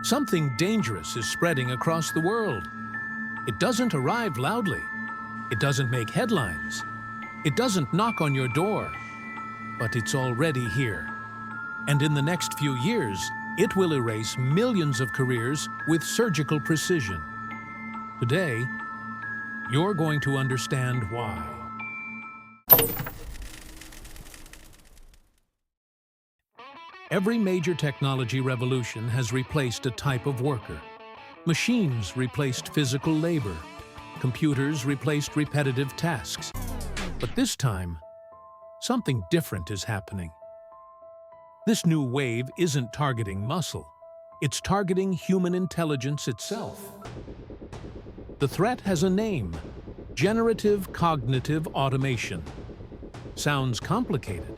Something dangerous is spreading across the world. It doesn't arrive loudly. It doesn't make headlines. It doesn't knock on your door. But it's already here. And in the next few years, it will erase millions of careers with surgical precision. Today, you're going to understand why. Every major technology revolution has replaced a type of worker. Machines replaced physical labor. Computers replaced repetitive tasks. But this time, something different is happening. This new wave isn't targeting muscle. It's targeting human intelligence itself. The threat has a name: generative cognitive automation. Sounds complicated,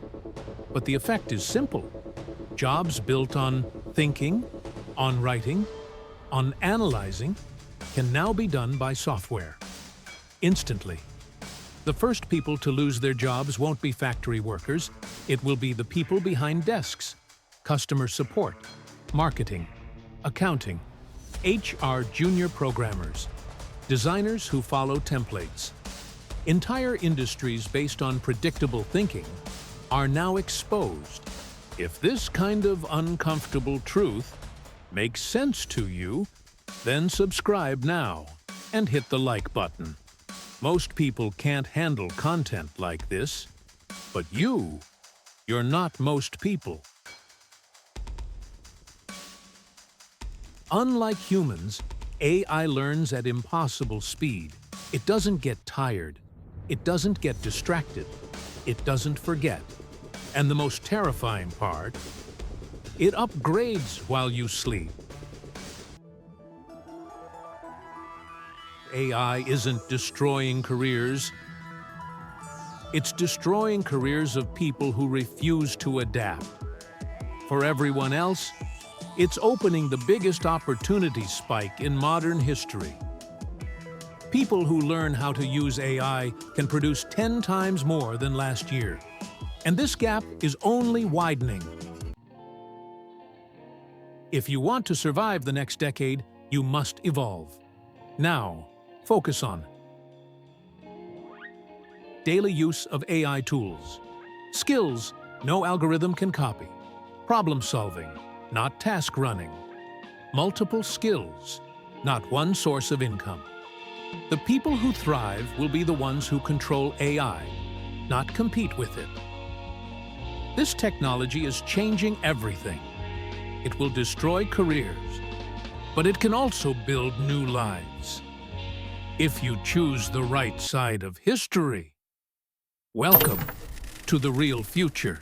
but the effect is simple. Jobs built on thinking, on writing, on analyzing, can now be done by software. Instantly. The first people to lose their jobs won't be factory workers. It will be the people behind desks, customer support, marketing, accounting, HR junior programmers, designers who follow templates. Entire industries based on predictable thinking are now exposed. If this kind of uncomfortable truth makes sense to you, then subscribe now and hit the like button. Most people can't handle content like this, but you're not most people. Unlike humans, AI learns at impossible speed. It doesn't get tired. It doesn't get distracted. It doesn't forget. And the most terrifying part, it upgrades while you sleep. AI isn't destroying careers. It's destroying careers of people who refuse to adapt. For everyone else, it's opening the biggest opportunity spike in modern history. People who learn how to use AI can produce 10 times more than last year. And this gap is only widening. If you want to survive the next decade, you must evolve. Now, focus on daily use of AI tools. Skills no algorithm can copy. Problem solving, not task running. Multiple skills, not one source of income. The people who thrive will be the ones who control AI, not compete with it. This technology is changing everything. It will destroy careers, but it can also build new lives. If you choose the right side of history, welcome to the real future.